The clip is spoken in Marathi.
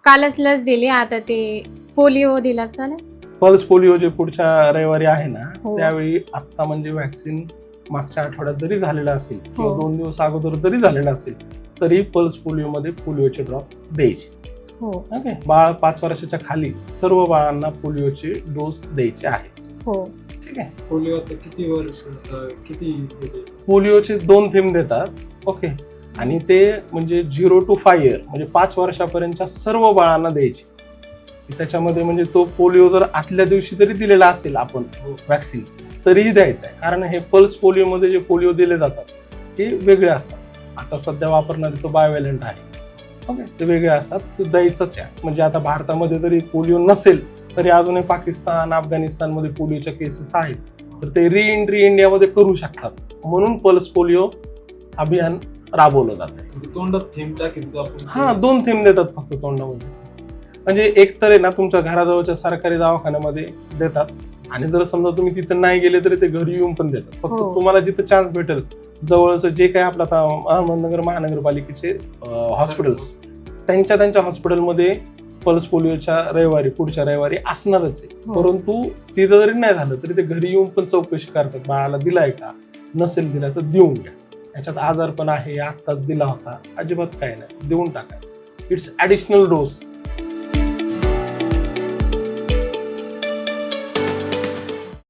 कालच लस दिली, आता ते पोलिओ दिला चालेल. पल्स पोलिओ जे पुढच्या रविवारी आहे ना, हो. त्यावेळी आता म्हणजे व्हॅक्सिन मागच्या आठवड्यात जरी झालेला असेल किंवा हो. 2 दिवस अगोदर जरी झालेला असेल तरी पल्स पोलिओमध्ये पोलिओचे ड्रॉप द्यायचे. हो. ओके. बाळ 5 वर्षाच्या खाली सर्व बाळांना पोलिओचे डोस द्यायचे आहेत. हो. ठीक आहे. पोलिओ आता किती वर्ष किती देते? पोलिओचे 2 थेंब देतात. ओके. आणि ते म्हणजे 0 to 5 इयर म्हणजे 5 वर्षापर्यंतच्या सर्व बाळांना द्यायचे. त्याच्यामध्ये म्हणजे तो पोलिओ जर आदल्या दिवशी जरी दिलेला असेल आपण व्हॅक्सिन तरीही द्यायचं आहे. कारण हे पल्स पोलिओमध्ये जे पोलिओ दिले जातात ते वेगळे असतात. आता सध्या वापरणारे तो बायोव्हॅलंट आहे. ओके. ते वेगळे असतात, ते द्यायचंच आहे. म्हणजे आता भारतामध्ये जरी पोलिओ नसेल तरी अजूनही पाकिस्तान, अफगाणिस्तानमध्ये पोलिओच्या केसेस आहेत, तर ते रिएंट्री इंडियामध्ये करू शकतात. म्हणून पल्स पोलिओ अभियान राबवलं जात आहे. तोंडात थेंब टाकीत आपण. हा, 2 थेंब देतात फक्त तोंडामध्ये. म्हणजे एक तर आहे ना, तुमच्या घराजवळच्या सरकारी दवाखान्यामध्ये देतात आणि जर समजा तुम्ही तिथं नाही गेले तरी ते घरी येऊन पण देतात. फक्त हो. तुम्हाला जिथं चान्स भेटेल जवळचं जे काही आपलं आता अहमदनगर महानगरपालिकेचे हॉस्पिटल्स त्यांच्या हॉस्पिटलमध्ये पल्स पोलिओच्या रविवारी पुढच्या रविवारी असणारच आहे. हो. परंतु तिथं जरी नाही झालं तरी ते घरी येऊन पण चौकशी करतात, बाळाला दिलाय का, नसेल दिला तर देऊन घ्या. याच्यात आजार पण आहे, आत्ताच दिला होता, अजिबात काय नाही, देऊन टाका. It's additional dose.